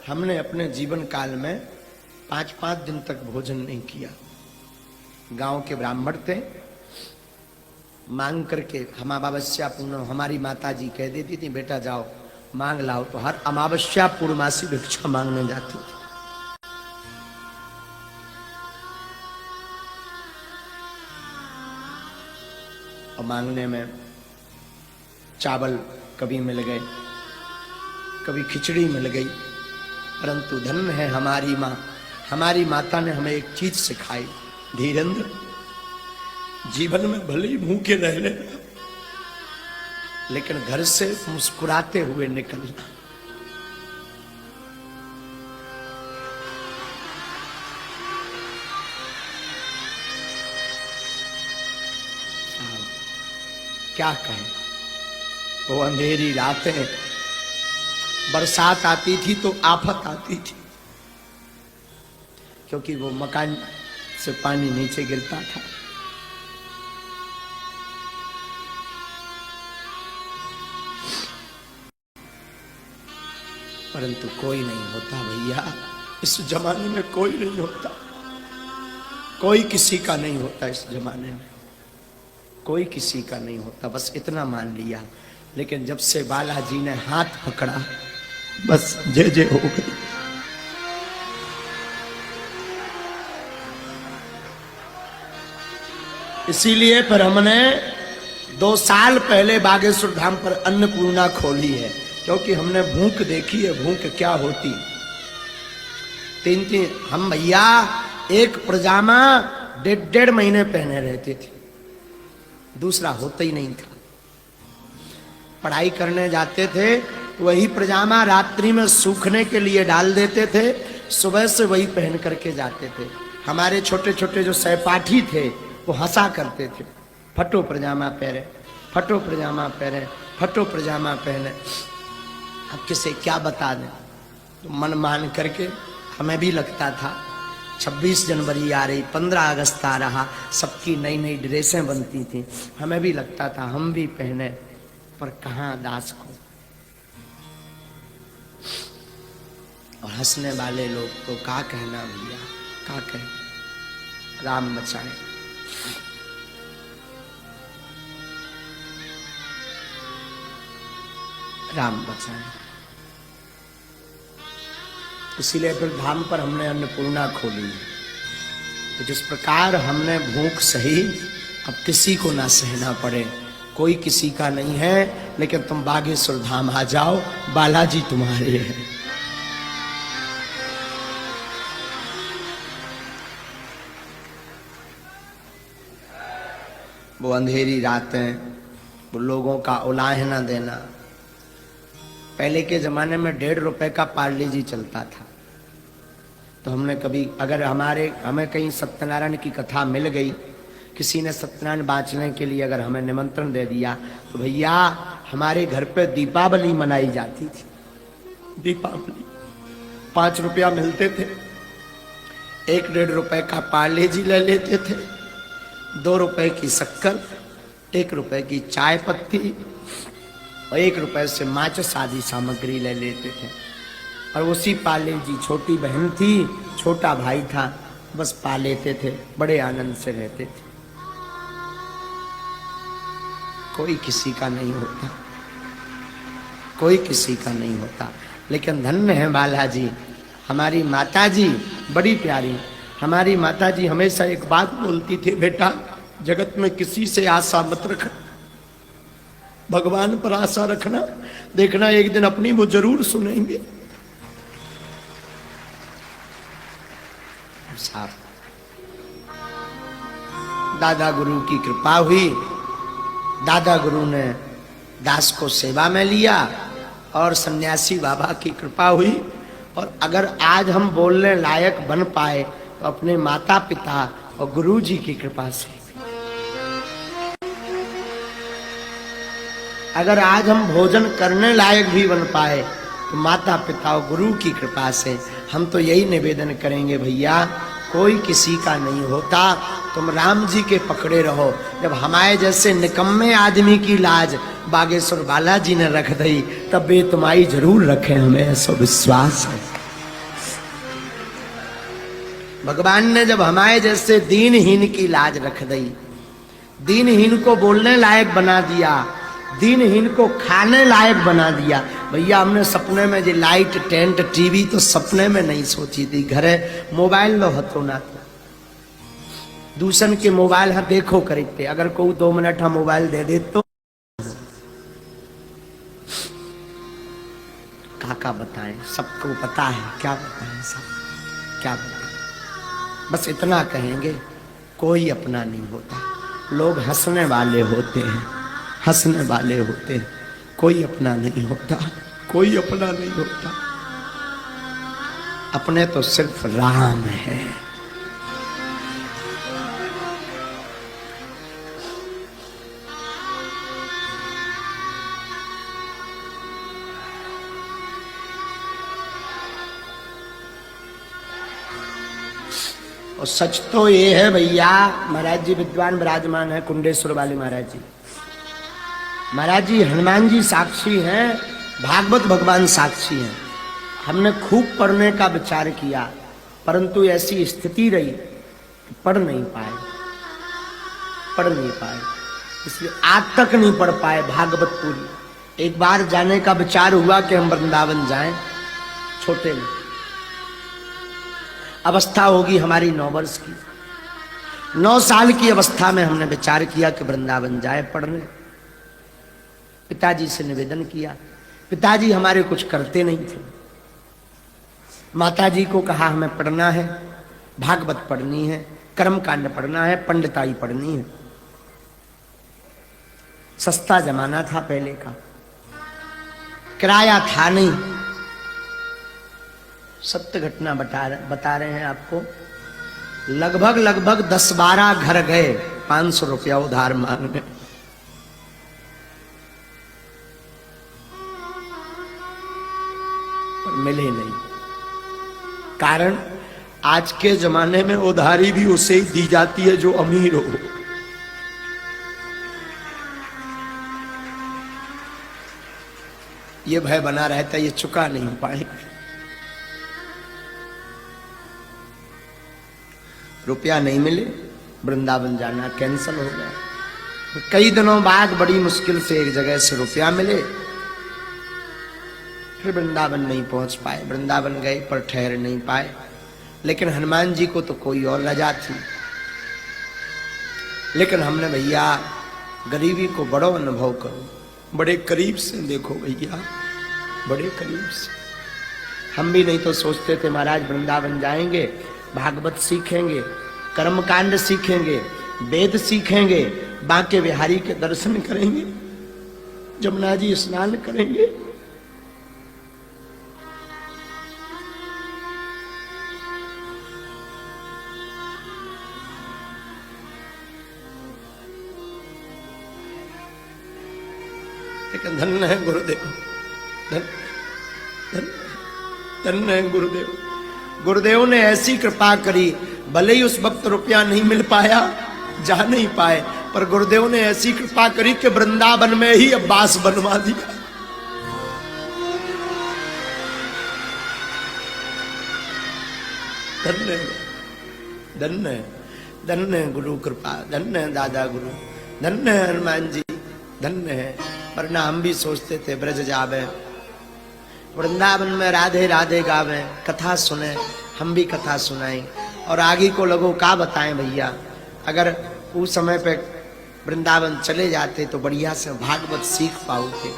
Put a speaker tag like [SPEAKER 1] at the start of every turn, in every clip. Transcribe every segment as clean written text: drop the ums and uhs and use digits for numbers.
[SPEAKER 1] हमने अपने जीवन काल में 5-5 दिन तक भोजन नहीं किया। गांव के ब्राह्मण थे, मांग करके हम अमावस्या पूर्ण, हमारी माता जी कह देती थी बेटा जाओ मांग लाओ, तो हर अमावस्या पूर्णमासी भिक्षा मांगने जाती थी। और मांगने में चावल कभी मिल गए, कभी खिचड़ी मिल गई, परंतु धन्य है हमारी माँ, हमारी माता ने हमें एक चीज सिखाई, धीरेन्द्र जीवन में भले ही भूखे रह लेना, लेकिन घर से मुस्कुराते हुए निकलना। क्या कहें, वो अंधेरी रातें, बरसात आती थी तो आफत आती थी, क्योंकि वो मकान से पानी नीचे गिरता था। परंतु कोई नहीं होता भैया, इस जमाने में कोई नहीं होता, कोई किसी का नहीं होता, इस जमाने में कोई किसी का नहीं होता, बस इतना मान लिया। लेकिन जब से बालाजी ने हाथ पकड़ा, बस जय जय हो गई। इसीलिए पर हमने 2 साल पहले बागेश्वर धाम पर अन्नपूर्णा खोली है, क्योंकि हमने भूख देखी है, भूख क्या होती। 3 हम भैया एक पजामा 1.5 महीने पहने रहते थे, दूसरा होता ही नहीं था। पढ़ाई करने जाते थे, वही पजामा रात्रि में सूखने के लिए डाल देते थे, सुबह से वही पहन करके जाते थे। हमारे छोटे छोटे जो सहपाठी थे वो हंसा करते थे, फटो पजामा पहने, फटो पजामा पहने, फटो पजामा पहने। अब किसे क्या बता दें, तो मन मान करके हमें भी लगता था 26 जनवरी आ रही, 15 अगस्त आ रहा, सबकी नई नई ड्रेसें बनती थी, हमें भी लगता था हम भी पहने, पर कहाँ दास को। और हंसने वाले लोग तो क्या कहना भैया, क्या कहें, राम बचाए। राम बचाए। इसीलिए फिर धाम पर हमने अन्नपूर्णा खोली। तो जिस प्रकार हमने भूख सही, अब किसी को ना सहना पड़े, कोई किसी का नहीं है, लेकिन तुम बागेश्वर धाम आ जाओ, बालाजी तुम्हारे हैं। वो अंधेरी रातें, वो लोगों का उलाहना देना। पहले के जमाने में 1.5 रुपए का पार्ले जी चलता था, तो हमने कभी अगर हमें कहीं सत्यनारायण की कथा मिल गई, किसी ने सत्यनारायण बांचने के लिए अगर हमें निमंत्रण दे दिया, तो भैया हमारे घर पे दीपावली मनाई जाती थी। दीपावली 5 रुपया मिलते थे, 1-1.5 रुपए का पार्ले जी ले लेते थे, 2 रुपए की शक्कर, 1 रुपए की चाय पत्ती और 1 रुपए से माचिस आदि सामग्री ले लेते थे। और उसी पाले जी, छोटी बहन थी, छोटा भाई था, बस पा लेते थे, बड़े आनंद से रहते थे। कोई किसी का नहीं होता, कोई किसी का नहीं होता। लेकिन धन्य है बालाजी, हमारी माता जी बड़ी प्यारी। हमारी माता जी हमेशा एक बात बोलती थी, बेटा जगत में किसी से आशा मत रखना, भगवान पर आशा रखना, देखना एक दिन अपनी वो जरूर सुनेंगे। साहब दादा गुरु की कृपा हुई, दादा गुरु ने दास को सेवा में लिया और सन्यासी बाबा की कृपा हुई। और अगर आज हम बोलने लायक बन पाए तो अपने माता पिता और गुरु जी की कृपा से। अगर आज हम भोजन करने लायक भी बन पाए तो माता पिता और गुरु की कृपा से। हम तो यही निवेदन करेंगे भैया, कोई किसी का नहीं होता, तुम राम जी के पकड़े रहो। जब हमारे जैसे निकम्मे आदमी की लाज बागेश्वर बालाजी ने रख दी, तब वे तुम्हारी जरूर रखे, हमें ऐसा विश्वास है। भगवान ने जब हमारे जैसे दीनहीन की लाज रख दी, दीनहीन को बोलने लायक बना दिया, दीनहीन को खाने लायक बना दिया। भैया हमने सपने में जो लाइट टेंट टीवी तो सपने में नहीं सोची थी। घरे मोबाइल लो हतो ना था, दूसरन के मोबाइल हाँ देखो करते, अगर कोई 2 मिनट हाँ मोबाइल दे दे तो काका बताएं, सबको पता है, क्या बताएं, सब क्या बताएं। बस इतना कहेंगे, कोई अपना नहीं होता, लोग हंसने वाले होते हैं, हंसने वाले होते हैं, कोई अपना नहीं होता, कोई अपना नहीं होता। अपने तो सिर्फ राम है। और सच तो ये है भैया, महाराज जी विद्वान विराजमान है, कुंडेश्वर वाले महाराज जी, महाराज जी हनुमान जी साक्षी हैं, भागवत भगवान साक्षी हैं। हमने खूब पढ़ने का विचार किया, परंतु ऐसी स्थिति रही कि पढ़ नहीं पाए, पढ़ नहीं पाए, इसलिए आज तक नहीं पढ़ पाए भागवत पूरी। एक बार जाने का विचार हुआ कि हम वृंदावन जाएं, छोटे में अवस्था होगी हमारी 9 वर्ष की, 9 साल की अवस्था में हमने विचार किया कि वृंदावन जाए पढ़ने। पिताजी से निवेदन किया, पिताजी हमारे कुछ करते नहीं थे। माताजी को कहा हमें पढ़ना है, भागवत पढ़नी है, कर्मकांड पढ़ना है, पंडिताई पढ़नी है। सस्ता जमाना था पहले का, किराया था नहीं। सत्य घटना बता रहे हैं आपको। लगभग 10-12 घर गए 500 रुपया उधार मांगने। पर मिले नहीं। कारण आज के जमाने में उधारी भी उसे ही दी जाती है जो अमीर हो। ये भय बना रहता है ये चुका नहीं पाएंगे। रुपया नहीं मिले, वृंदावन जाना कैंसल हो गया। कई दिनों बाद बड़ी मुश्किल से एक जगह से रुपया मिले, फिर वृंदावन नहीं पहुंच पाए। वृंदावन गए पर ठहर नहीं पाए, लेकिन हनुमान जी को तो कोई और रजा थी। लेकिन हमने भैया गरीबी को बड़ो अनुभव करो, बड़े करीब से देखो भैया, बड़े करीब से। हम भी नहीं तो सोचते थे महाराज वृंदावन जाएंगे, भागवत सीखेंगे, कर्मकांड सीखेंगे, वेद सीखेंगे, बांके बिहारी के दर्शन करेंगे, जमुना जी स्नान करेंगे। लेकिन धन्य है गुरुदेव, धन्य है गुरुदेव। गुरुदेव ने ऐसी कृपा करी, भले ही उस वक्त रुपया नहीं मिल पाया, जा नहीं पाए, पर गुरुदेव ने ऐसी कृपा करी कि वृंदावन में ही अब्बास बनवा दिया। धन्य धन्य धन्य गुरु कृपा, धन्य दादा गुरु, धन्य हनुमान जी, धन्य है। वरना हम भी सोचते थे ब्रज जावे, वृंदावन में राधे राधे गावे, कथा सुने, हम भी कथा सुनाएं और आगे को लोगों का बताएं भैया। अगर उस समय पे वृंदावन चले जाते तो बढ़िया से भागवत सीख पाओगे।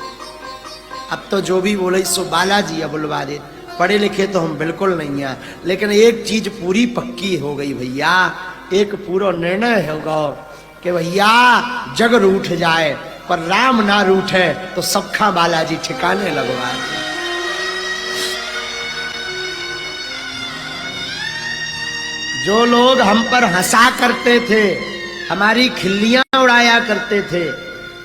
[SPEAKER 1] अब तो जो भी बोले सो बालाजी बुलवा दे, पढ़े लिखे तो हम बिल्कुल नहीं है, लेकिन एक चीज पूरी पक्की हो गई भैया, एक पूरा निर्णय होगा कि भैया जग रूठ जाए पर राम ना रूठे तो सबका बालाजी ठिकाने लगवाए। जो लोग हम पर हंसा करते थे, हमारी खिल्लियां उड़ाया करते थे,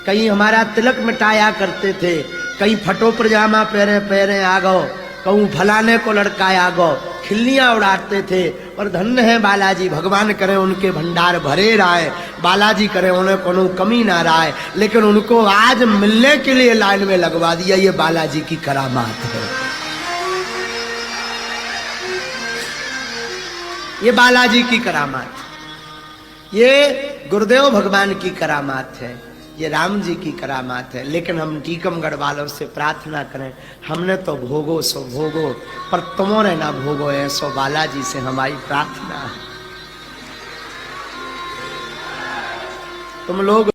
[SPEAKER 1] कहीं हमारा तिलक मिटाया करते थे, कहीं फटो पजामा पहरे पहरे आ गो, कहूँ फलाने को लड़काया गो, खिल्लियां उड़ाते थे। और धन्य है बालाजी, भगवान करे उनके भंडार भरे रहे, बालाजी करे उन्हें कोनो कमी ना रहे, लेकिन उनको आज मिलने के लिए लाइन में लगवा दिया। ये बालाजी की करामात है। ये बालाजी की करामात, ये गुरुदेव भगवान की करामात है, ये राम जी की करामात है। लेकिन हम टीकमगढ़ वालों से प्रार्थना करें, हमने तो भोगो सो भोगो, पर तुमों ने ना भोगो है, सो बालाजी से हमारी प्रार्थना है। तुम लोग